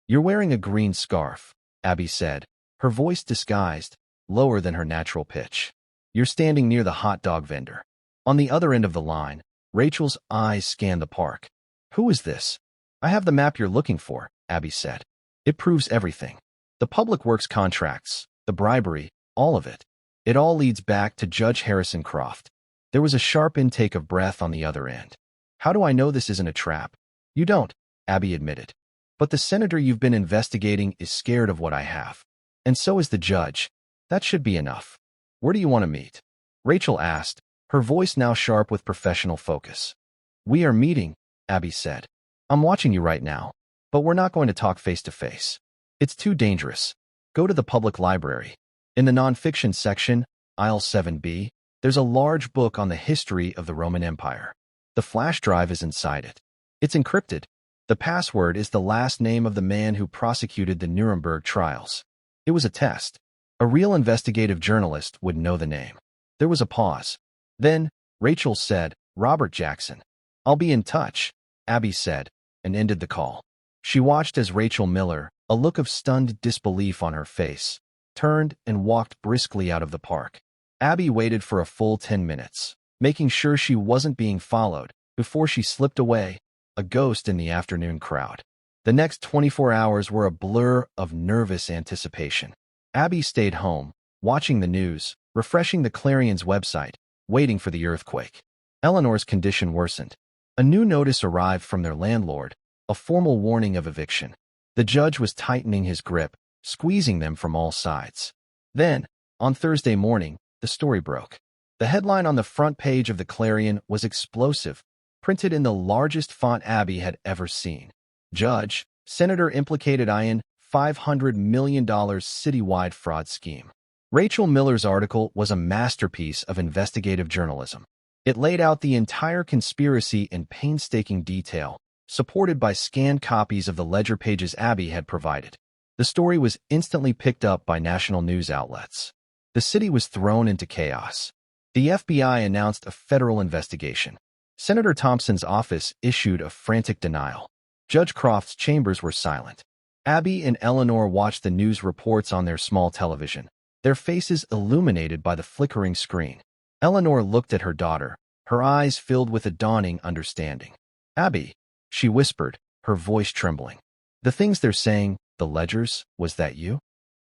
You're wearing a green scarf," Abby said, her voice disguised, lower than her natural pitch. "You're standing near the hot dog vendor." On the other end of the line, Rachel's eyes scanned the park. "Who is this?" "I have the map you're looking for," Abby said. "It proves everything. The public works contracts, the bribery, all of it. It all leads back to Judge Harrison Croft." There was a sharp intake of breath on the other end. "How do I know this isn't a trap?" "You don't," Abby admitted. "But the senator you've been investigating is scared of what I have. And so is the judge. That should be enough." "Where do you want to meet?" Rachel asked, her voice now sharp with professional focus. "We are meeting," Abby said. "I'm watching you right now, but we're not going to talk face-to-face. It's too dangerous. Go to the public library. In the nonfiction section, aisle 7B, there's a large book on the history of the Roman Empire. The flash drive is inside it. It's encrypted. The password is the last name of the man who prosecuted the Nuremberg trials. It was a test. A real investigative journalist would know the name." There was a pause. Then, Rachel said, "Robert Jackson." "I'll be in touch," Abby said, and ended the call. She watched as Rachel Miller, a look of stunned disbelief on her face, turned and walked briskly out of the park. Abby waited for a full 10 minutes, making sure she wasn't being followed, before she slipped away, a ghost in the afternoon crowd. The next 24 hours were a blur of nervous anticipation. Abby stayed home, watching the news, refreshing the Clarion's website, waiting for the earthquake. Eleanor's condition worsened. A new notice arrived from their landlord, a formal warning of eviction. The judge was tightening his grip, squeezing them from all sides. Then, on Thursday morning, the story broke. The headline on the front page of the Clarion was explosive, printed in the largest font Abby had ever seen. Judge, Senator implicated in $500 million citywide fraud scheme. Rachel Miller's article was a masterpiece of investigative journalism. It laid out the entire conspiracy in painstaking detail, supported by scanned copies of the ledger pages Abby had provided. The story was instantly picked up by national news outlets. The city was thrown into chaos. The FBI announced a federal investigation. Senator Thompson's office issued a frantic denial. Judge Croft's chambers were silent. Abby and Eleanor watched the news reports on their small television, their faces illuminated by the flickering screen. Eleanor looked at her daughter, her eyes filled with a dawning understanding. "Abby," she whispered, her voice trembling. "The things they're saying, the ledgers, was that you?"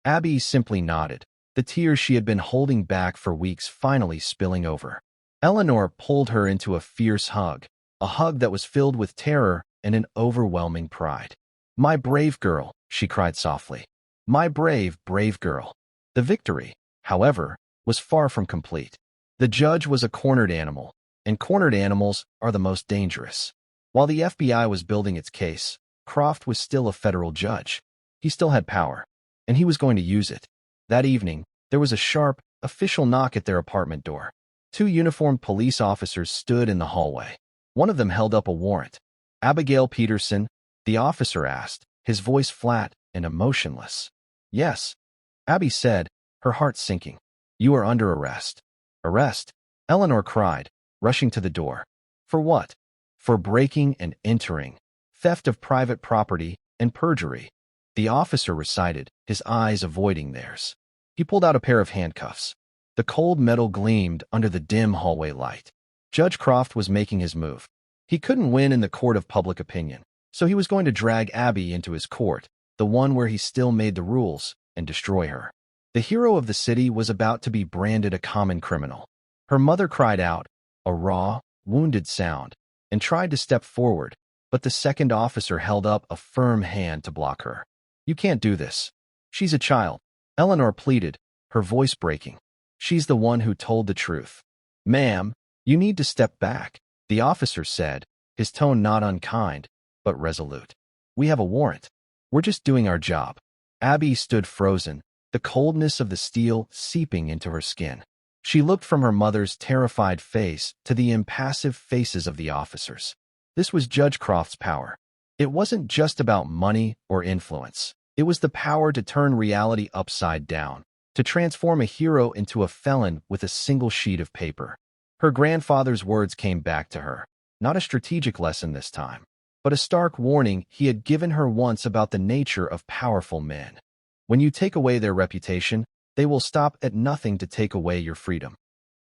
Abby simply nodded, the tears she had been holding back for weeks finally spilling over. Eleanor pulled her into a fierce hug, a hug that was filled with terror and an overwhelming pride. "My brave girl," she cried softly. "My brave, brave girl." The victory, however, was far from complete. The judge was a cornered animal, and cornered animals are the most dangerous. While the FBI was building its case, Croft was still a federal judge. He still had power, and he was going to use it. That evening, there was a sharp, official knock at their apartment door. Two uniformed police officers stood in the hallway. One of them held up a warrant. "Abigail Peterson?" the officer asked, his voice flat and emotionless. "Yes," Abby said, her heart sinking. "You are under arrest." "Arrest?" Eleanor cried, rushing to the door. "For what?" "For breaking and entering, theft of private property, and perjury," the officer recited, his eyes avoiding theirs. He pulled out a pair of handcuffs. The cold metal gleamed under the dim hallway light. Judge Croft was making his move. He couldn't win in the court of public opinion, so he was going to drag Abby into his court, the one where he still made the rules, and destroy her. The hero of the city was about to be branded a common criminal. Her mother cried out, a raw, wounded sound, and tried to step forward, but the second officer held up a firm hand to block her. "You can't do this. She's a child," Eleanor pleaded, her voice breaking. "She's the one who told the truth." "Ma'am, you need to step back," the officer said, his tone not unkind, but resolute. "We have a warrant. We're just doing our job." Abby stood frozen, the coldness of the steel seeping into her skin. She looked from her mother's terrified face to the impassive faces of the officers. This was Judge Croft's power. It wasn't just about money or influence. It was the power to turn reality upside down, to transform a hero into a felon with a single sheet of paper. Her grandfather's words came back to her, not a strategic lesson this time, but a stark warning he had given her once about the nature of powerful men. When you take away their reputation, they will stop at nothing to take away your freedom.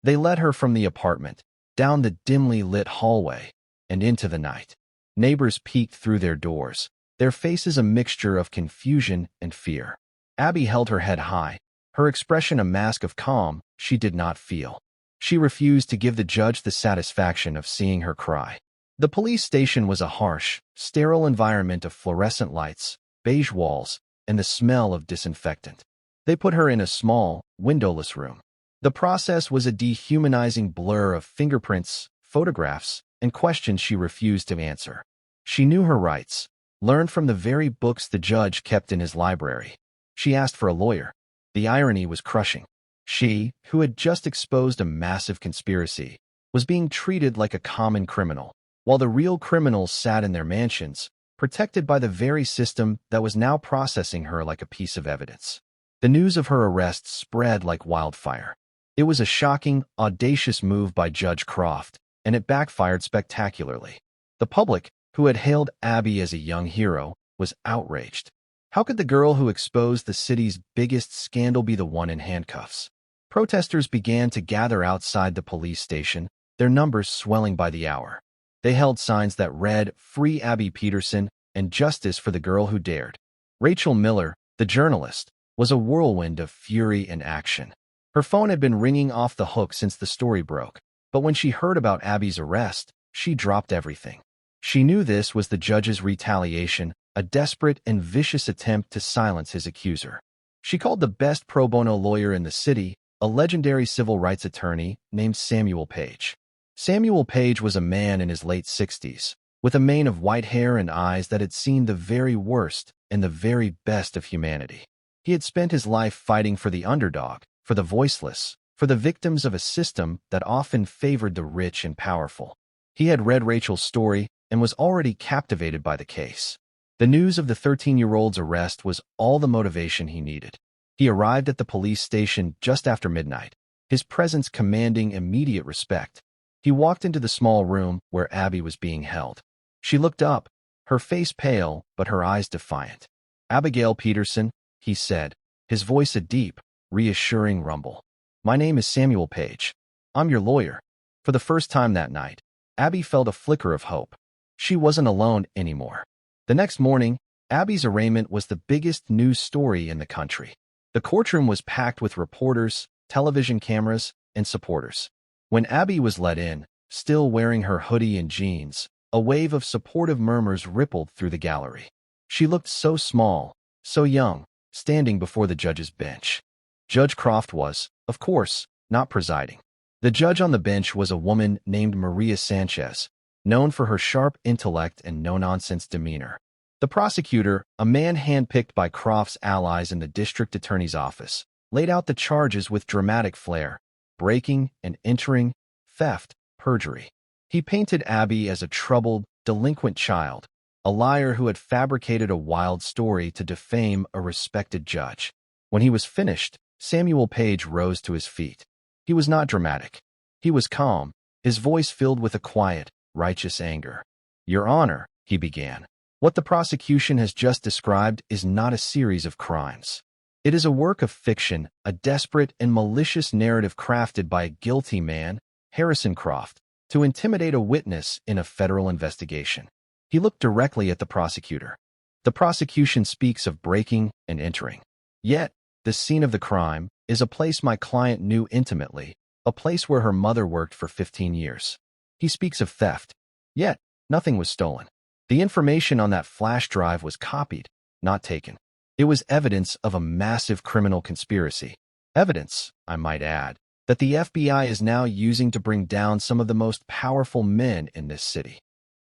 They led her from the apartment, down the dimly lit hallway, and into the night. Neighbors peeked through their doors, their faces a mixture of confusion and fear. Abby held her head high, her expression a mask of calm she did not feel. She refused to give the judge the satisfaction of seeing her cry. The police station was a harsh, sterile environment of fluorescent lights, beige walls, and the smell of disinfectant. They put her in a small, windowless room. The process was a dehumanizing blur of fingerprints, photographs, and questions she refused to answer. She knew her rights, learned from the very books the judge kept in his library. She asked for a lawyer. The irony was crushing. She, who had just exposed a massive conspiracy, was being treated like a common criminal, while the real criminals sat in their mansions, protected by the very system that was now processing her like a piece of evidence. The news of her arrest spread like wildfire. It was a shocking, audacious move by Judge Croft, and it backfired spectacularly. The public, who had hailed Abby as a young hero, was outraged. How could the girl who exposed the city's biggest scandal be the one in handcuffs? Protesters began to gather outside the police station, their numbers swelling by the hour. They held signs that read, "Free Abby Peterson," and "Justice for the girl who dared." Rachel Miller, the journalist, was a whirlwind of fury and action. Her phone had been ringing off the hook since the story broke, but when she heard about Abby's arrest, she dropped everything. She knew this was the judge's retaliation, a desperate and vicious attempt to silence his accuser. She called the best pro bono lawyer in the city, a legendary civil rights attorney named Samuel Page. Samuel Page was a man in his late 60s, with a mane of white hair and eyes that had seen the very worst and the very best of humanity. He had spent his life fighting for the underdog, for the voiceless, for the victims of a system that often favored the rich and powerful. He had read Rachel's story and was already captivated by the case. The news of the 13-year-old's arrest was all the motivation he needed. He arrived at the police station just after midnight, his presence commanding immediate respect. He walked into the small room where Abby was being held. She looked up, her face pale but her eyes defiant. "Abigail Peterson," he said, his voice a deep, reassuring rumble. "My name is Samuel Page. I'm your lawyer." For the first time that night, Abby felt a flicker of hope. She wasn't alone anymore. The next morning, Abby's arraignment was the biggest news story in the country. The courtroom was packed with reporters, television cameras, and supporters. When Abby was let in, still wearing her hoodie and jeans, A wave of supportive murmurs rippled through the gallery. She looked so small, so young, standing before the judge's bench. Judge Croft was, of course, not presiding. The judge on the bench was a woman named Maria Sanchez, known for her sharp intellect and no-nonsense demeanor. The prosecutor, a man handpicked by Croft's allies in the district attorney's office, laid out the charges with dramatic flair: breaking and entering, theft, perjury. He painted Abby as a troubled, delinquent child, a liar who had fabricated a wild story to defame a respected judge. When he was finished, Samuel Page rose to his feet. He was not dramatic. He was calm, his voice filled with a quiet, righteous anger. "Your Honor," he began, "what the prosecution has just described is not a series of crimes. It is a work of fiction, a desperate and malicious narrative crafted by a guilty man, Harrison Croft, to intimidate a witness in a federal investigation." He looked directly at the prosecutor. "The prosecution speaks of breaking and entering. Yet, the scene of the crime is a place my client knew intimately, a place where her mother worked for 15 years. He speaks of theft. Yet, nothing was stolen. The information on that flash drive was copied, not taken. It was evidence of a massive criminal conspiracy. Evidence, I might add, that the FBI is now using to bring down some of the most powerful men in this city."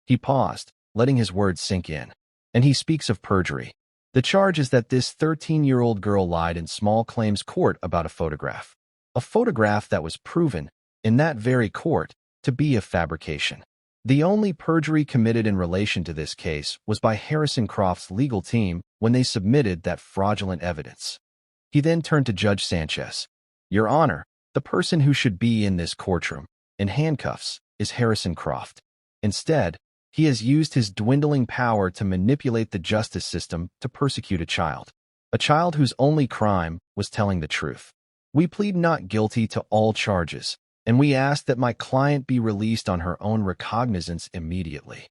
He paused, letting his words sink in. "And he speaks of perjury. The charge is that this 13-year-old girl lied in small claims court about a photograph. A photograph that was proven, in that very court, to be a fabrication. The only perjury committed in relation to this case was by Harrison Croft's legal team when they submitted that fraudulent evidence." He then turned to Judge Sanchez. "Your Honor, the person who should be in this courtroom, in handcuffs, is Harrison Croft. Instead, he has used his dwindling power to manipulate the justice system to persecute a child whose only crime was telling the truth. We plead not guilty to all charges, and we ask that my client be released on her own recognizance immediately."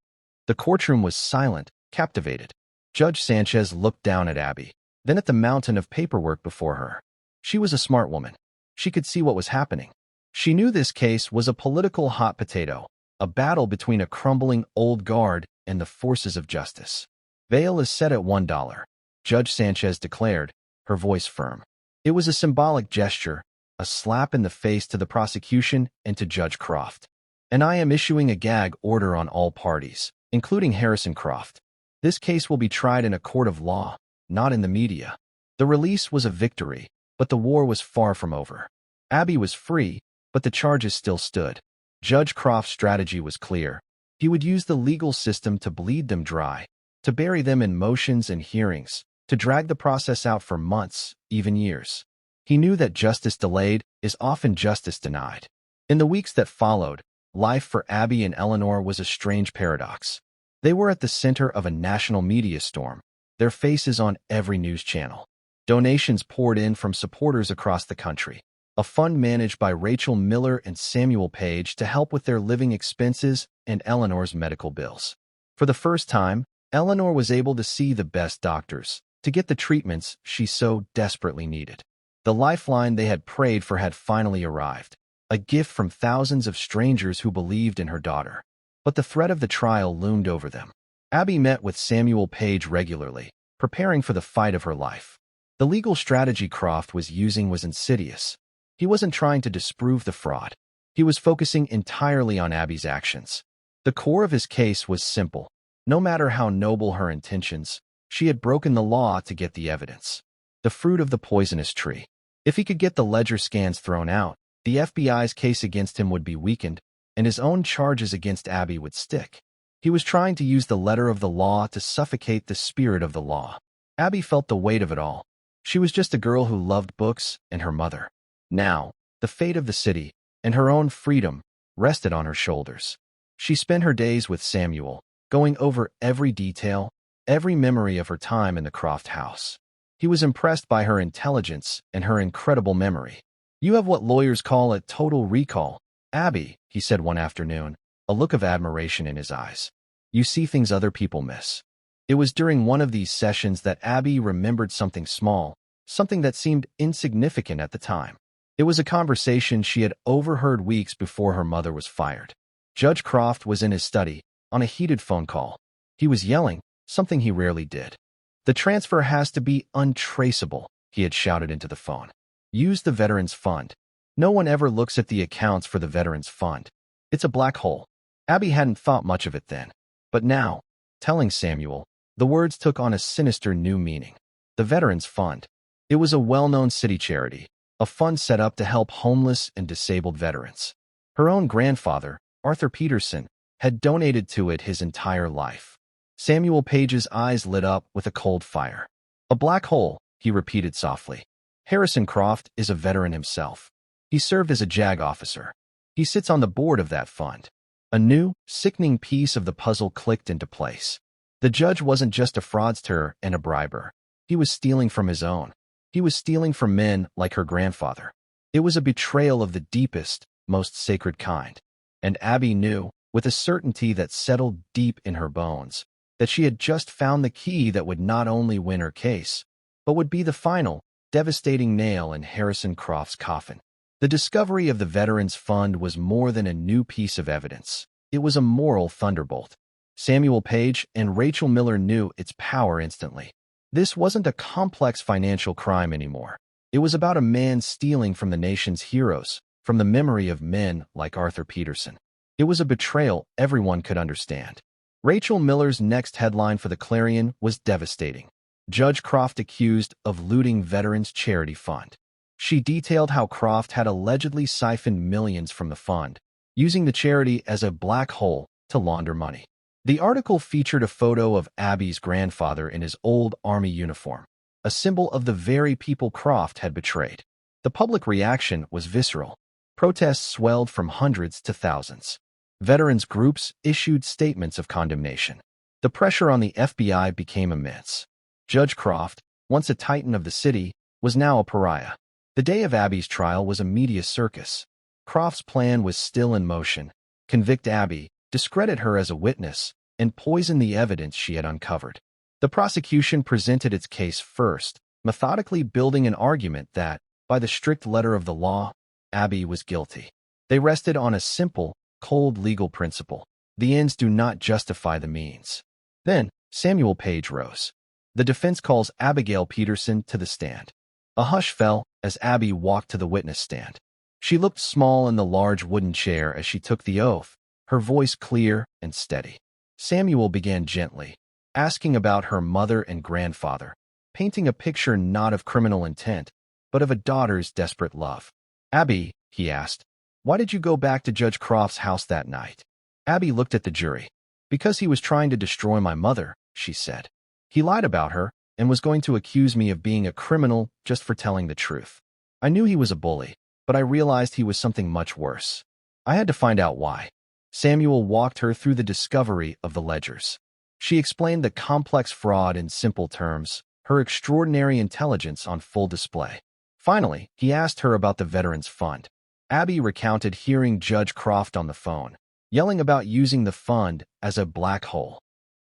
The courtroom was silent, captivated. Judge Sanchez looked down at Abby, then at the mountain of paperwork before her. She was a smart woman. She could see what was happening. She knew this case was a political hot potato, a battle between a crumbling old guard and the forces of justice. "Bail is set at $1, Judge Sanchez declared, her voice firm. It was a symbolic gesture, a slap in the face to the prosecution and to Judge Croft. "And I am issuing a gag order on all parties, including Harrison Croft. This case will be tried in a court of law, not in the media." The release was a victory, but the war was far from over. Abby was free, but the charges still stood. Judge Croft's strategy was clear. He would use the legal system to bleed them dry, to bury them in motions and hearings, to drag the process out for months, even years. He knew that justice delayed is often justice denied. In the weeks that followed, life for Abby and Eleanor was a strange paradox. They were at the center of a national media storm, their faces on every news channel. Donations poured in from supporters across the country. A fund managed by Rachel Miller and Samuel Page to help with their living expenses and Eleanor's medical bills. For the first time, Eleanor was able to see the best doctors, to get the treatments she so desperately needed. The lifeline they had prayed for had finally arrived, a gift from thousands of strangers who believed in her daughter. But the threat of the trial loomed over them. Abby met with Samuel Page regularly, preparing for the fight of her life. The legal strategy Croft was using was insidious. He wasn't trying to disprove the fraud. He was focusing entirely on Abby's actions. The core of his case was simple. No matter how noble her intentions, she had broken the law to get the evidence. The fruit of the poisonous tree. If he could get the ledger scans thrown out, the FBI's case against him would be weakened, and his own charges against Abby would stick. He was trying to use the letter of the law to suffocate the spirit of the law. Abby felt the weight of it all. She was just a girl who loved books and her mother. Now, the fate of the city, and her own freedom, rested on her shoulders. She spent her days with Samuel, going over every detail, every memory of her time in the Croft house. He was impressed by her intelligence and her incredible memory. "You have what lawyers call a total recall, Abby," he said one afternoon, a look of admiration in his eyes. "You see things other people miss." It was during one of these sessions that Abby remembered something small, something that seemed insignificant at the time. It was a conversation she had overheard weeks before her mother was fired. Judge Croft was in his study, on a heated phone call. He was yelling, something he rarely did. "The transfer has to be untraceable," he had shouted into the phone. "Use the Veterans Fund. No one ever looks at the accounts for the Veterans Fund. It's a black hole." Abby hadn't thought much of it then. But now, telling Samuel, the words took on a sinister new meaning. The Veterans Fund. It was a well-known city charity, a fund set up to help homeless and disabled veterans. Her own grandfather, Arthur Peterson, had donated to it his entire life. Samuel Page's eyes lit up with a cold fire. "A black hole," he repeated softly. "Harrison Croft is a veteran himself. He served as a JAG officer. He sits on the board of that fund." A new, sickening piece of the puzzle clicked into place. The judge wasn't just a fraudster and a briber. He was stealing from his own. He was stealing from men like her grandfather. It was a betrayal of the deepest, most sacred kind. And Abby knew, with a certainty that settled deep in her bones, that she had just found the key that would not only win her case, but would be the final, devastating nail in Harrison Croft's coffin. The discovery of the Veterans Fund was more than a new piece of evidence. It was a moral thunderbolt. Samuel Page and Rachel Miller knew its power instantly. This wasn't a complex financial crime anymore. It was about a man stealing from the nation's heroes, from the memory of men like Arthur Peterson. It was a betrayal everyone could understand. Rachel Miller's next headline for the Clarion was devastating. "Judge Croft accused of looting Veterans Charity Fund." She detailed how Croft had allegedly siphoned millions from the fund, using the charity as a black hole to launder money. The article featured a photo of Abby's grandfather in his old Army uniform, a symbol of the very people Croft had betrayed. The public reaction was visceral. Protests swelled from hundreds to thousands. Veterans groups issued statements of condemnation. The pressure on the FBI became immense. Judge Croft, once a titan of the city, was now a pariah. The day of Abby's trial was a media circus. Croft's plan was still in motion: convict Abby, discredit her as a witness, and poison the evidence she had uncovered. The prosecution presented its case first, methodically building an argument that, by the strict letter of the law, Abby was guilty. They rested on a simple, cold legal principle: the ends do not justify the means. Then, Samuel Page rose. The defense calls Abigail Peterson to the stand. A hush fell as Abby walked to the witness stand. She looked small in the large wooden chair as she took the oath, her voice clear and steady. Samuel began gently, asking about her mother and grandfather, painting a picture not of criminal intent, but of a daughter's desperate love. "Abby," he asked, "why did you go back to Judge Croft's house that night?" Abby looked at the jury. "Because he was trying to destroy my mother," she said. "He lied about her and was going to accuse me of being a criminal just for telling the truth. I knew he was a bully, but I realized he was something much worse. I had to find out why." Samuel walked her through the discovery of the ledgers. She explained the complex fraud in simple terms, her extraordinary intelligence on full display. Finally, he asked her about the Veterans Fund. Abby recounted hearing Judge Croft on the phone, yelling about using the fund as a black hole.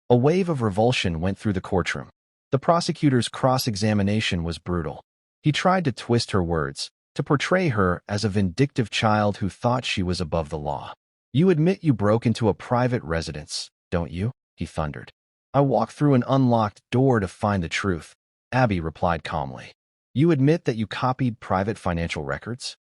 A wave of revulsion went through the courtroom. The prosecutor's cross-examination was brutal. He tried to twist her words, to portray her as a vindictive child who thought she was above the law. "You admit you broke into a private residence, don't you?" he thundered. "I walked through an unlocked door to find the truth," Abby replied calmly. "You admit that you copied private financial records?"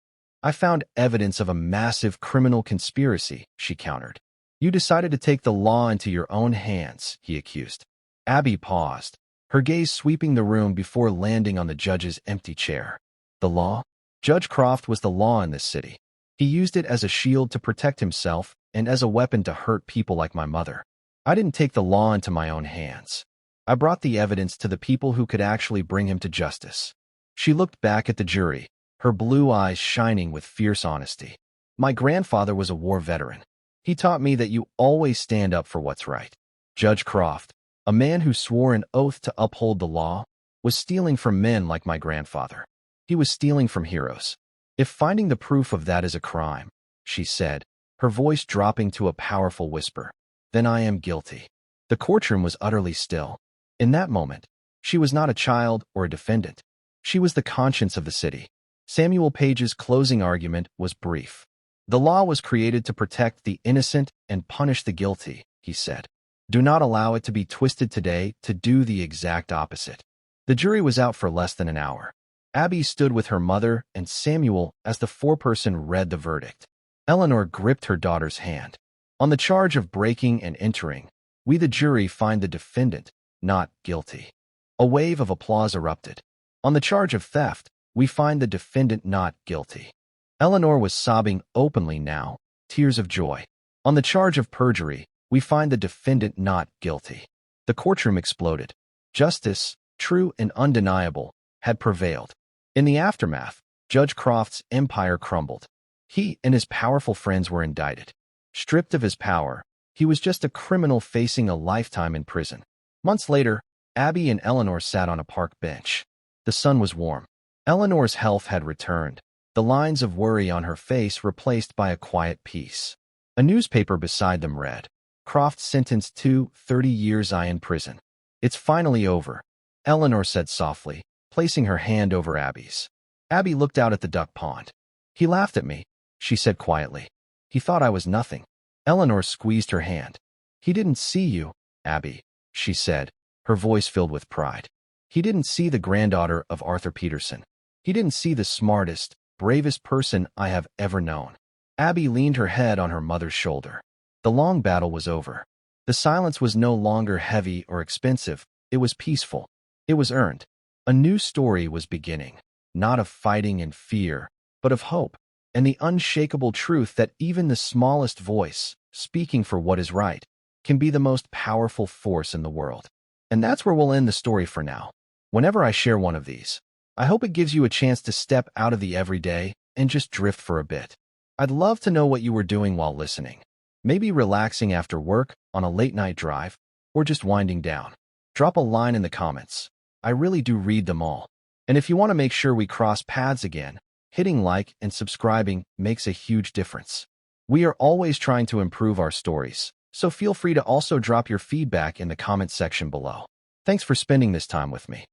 "I found evidence of a massive criminal conspiracy," she countered. "You decided to take the law into your own hands," he accused. Abby paused, her gaze sweeping the room before landing on the judge's empty chair. "The law?" Judge Croft was the law in this city. He used it as a shield to protect himself and as a weapon to hurt people like my mother. I didn't take the law into my own hands. I brought the evidence to the people who could actually bring him to justice. She looked back at the jury, her blue eyes shining with fierce honesty. "My grandfather was a war veteran. He taught me that you always stand up for what's right." Judge Croft, a man who swore an oath to uphold the law, was stealing from men like my grandfather. He was stealing from heroes. "If finding the proof of that is a crime," she said, her voice dropping to a powerful whisper, "then I am guilty." The courtroom was utterly still. In that moment, she was not a child or a defendant. She was the conscience of the city. Samuel Page's closing argument was brief. The law was created to protect the innocent and punish the guilty, he said. Do not allow it to be twisted today to do the exact opposite. The jury was out for less than an hour. Abby stood with her mother and Samuel as the foreperson read the verdict. Eleanor gripped her daughter's hand. On the charge of breaking and entering, we the jury find the defendant not guilty. A wave of applause erupted. On the charge of theft, we find the defendant not guilty. Eleanor was sobbing openly now, tears of joy. On the charge of perjury, we find the defendant not guilty. The courtroom exploded. Justice, true and undeniable, had prevailed. In the aftermath, Judge Croft's empire crumbled. He and his powerful friends were indicted. Stripped of his power, he was just a criminal facing a lifetime in prison. Months later, Abby and Eleanor sat on a park bench. The sun was warm. Eleanor's health had returned, the lines of worry on her face replaced by a quiet peace. A newspaper beside them read, Croft sentenced to 30 years in prison. It's finally over, Eleanor said softly, placing her hand over Abby's. Abby looked out at the duck pond. He laughed at me, she said quietly. He thought I was nothing. Eleanor squeezed her hand. He didn't see you, Abby, she said, her voice filled with pride. He didn't see the granddaughter of Arthur Peterson. He didn't see the smartest, bravest person I have ever known. Abby leaned her head on her mother's shoulder. The long battle was over. The silence was no longer heavy or expensive. It was peaceful. It was earned. A new story was beginning, not of fighting and fear, but of hope, and the unshakable truth that even the smallest voice, speaking for what is right, can be the most powerful force in the world. And that's where we'll end the story for now. Whenever I share one of these, I hope it gives you a chance to step out of the everyday and just drift for a bit. I'd love to know what you were doing while listening. Maybe relaxing after work, on a late-night drive, or just winding down. Drop a line in the comments. I really do read them all. And if you want to make sure we cross paths again, hitting like and subscribing makes a huge difference. We are always trying to improve our stories, so feel free to also drop your feedback in the comment section below. Thanks for spending this time with me.